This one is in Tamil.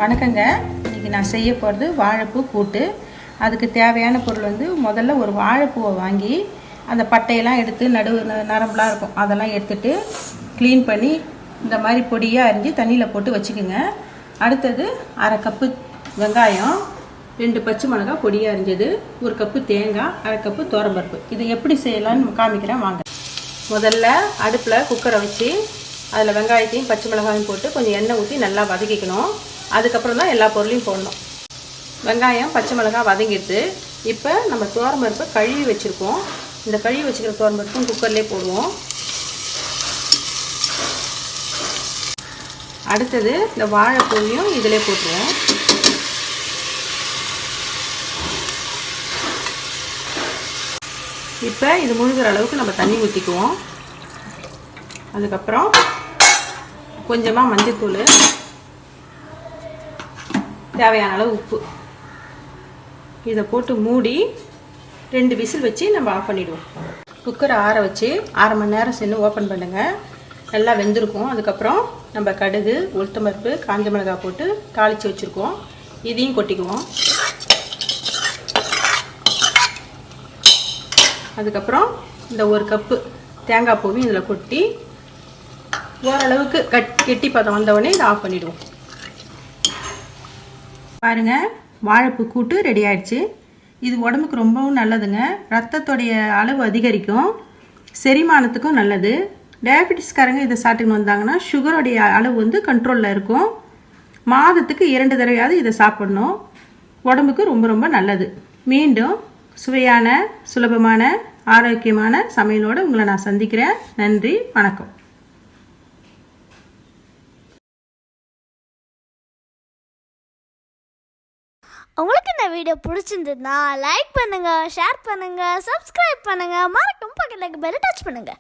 வணக்கங்க. இன்றைக்கி நான் செய்ய போகிறது வாழைப்பூ கூட்டு. அதுக்கு தேவையான பொருள் வந்து முதல்ல ஒரு வாழைப்பூவை வாங்கி அந்த பட்டையெல்லாம் எடுத்து நரம்புலாம் இருக்கும் அதெல்லாம் எடுத்துட்டு க்ளீன் பண்ணி இந்த மாதிரி பொடியாக அரிஞ்சு தண்ணியில் போட்டு வச்சுக்கோங்க. அடுத்தது 1/2 கப்பு வெங்காயம், 2 பச்சை மிளகாய் பொடியாக அரிஞ்சது, 1 கப்பு தேங்காய், 1/2 கப்பு துவரம்பருப்பு. இது எப்படி செய்யலான்னு காமிக்கிறேன் வாங்க. முதல்ல அடுப்பில் குக்கரை வச்சு அதில் வெங்காயத்தையும் பச்சை மிளகாயும் போட்டு கொஞ்சம் எண்ணெய் ஊற்றி நல்லா வதக்கிக்கணும். அதுக்கப்புறம் தான் எல்லா பொருளையும் போடணும். வெங்காயம் பச்சை மிளகாய் வதங்கிடுது. இப்போ நம்ம துவரம்பருப்பை கழுவி வச்சுருக்கோம். இந்த கழுவி வச்சுக்கிற துவரம்பருப்பும் குக்கர்லேயே போடுவோம். அடுத்தது இந்த வாழைப்பூவையும் இதிலே போட்டுருவோம். இப்போ இது முழுகிற அளவுக்கு நம்ம தண்ணி ஊற்றிக்குவோம். அதுக்கப்புறம் கொஞ்சமாக மஞ்சள்தூள், தேவையான அளவு உப்பு, இதை போட்டு மூடி 2 விசில் வச்சு நம்ம ஆஃப் பண்ணிவிடுவோம். குக்கரை ஆற வச்சு 1/2 மணி நேரம் சென்று ஓப்பன் பண்ணுங்கள். நல்லா வெந்திருக்கும். அதுக்கப்புறம் நம்ம கடுகு, உளுத்தம்பருப்பு, காஞ்ச மிளகாய் போட்டு தாளித்து வச்சுருக்கோம். இதையும் கொட்டிக்குவோம். அதுக்கப்புறம் இந்த 1 கப்பு தேங்காய் பூவையும் இதில் கொட்டி ஓரளவுக்கு கெட்டி பதம் வந்தவுடனே இதை ஆஃப் பண்ணிவிடுவோம். பாருங்கள், வாழைப்பூ கூட்டு ரெடி ஆயிடுச்சு. இது உடம்புக்கு ரொம்பவும் நல்லதுங்க. ரத்தத்தோடைய அளவு அதிகரிக்கும், செரிமானத்துக்கும் நல்லது. டயபெட்டிஸ்காரங்க இதை சாப்பிட்டுன்னு வந்தாங்கன்னா சுகருடைய அளவு வந்து கண்ட்ரோலில் இருக்கும். மாதத்துக்கு 2 தடவையாவது இதை சாப்பிடணும். உடம்புக்கு ரொம்ப ரொம்ப நல்லது. மீண்டும் சுவையான, சுலபமான, ஆரோக்கியமான சமையலோடு உங்களை நான் சந்திக்கிறேன். நன்றி, வணக்கம். உங்களுக்கு இந்த வீடியோ பிடிச்சிருந்ததுன்னா லைக் பண்ணுங்க, ஷேர் பண்ணுங்க, சப்ஸ்கிரைப் பண்ணுங்க, மறக்காம பக்கத்துல பெல் டச் பண்ணுங்க.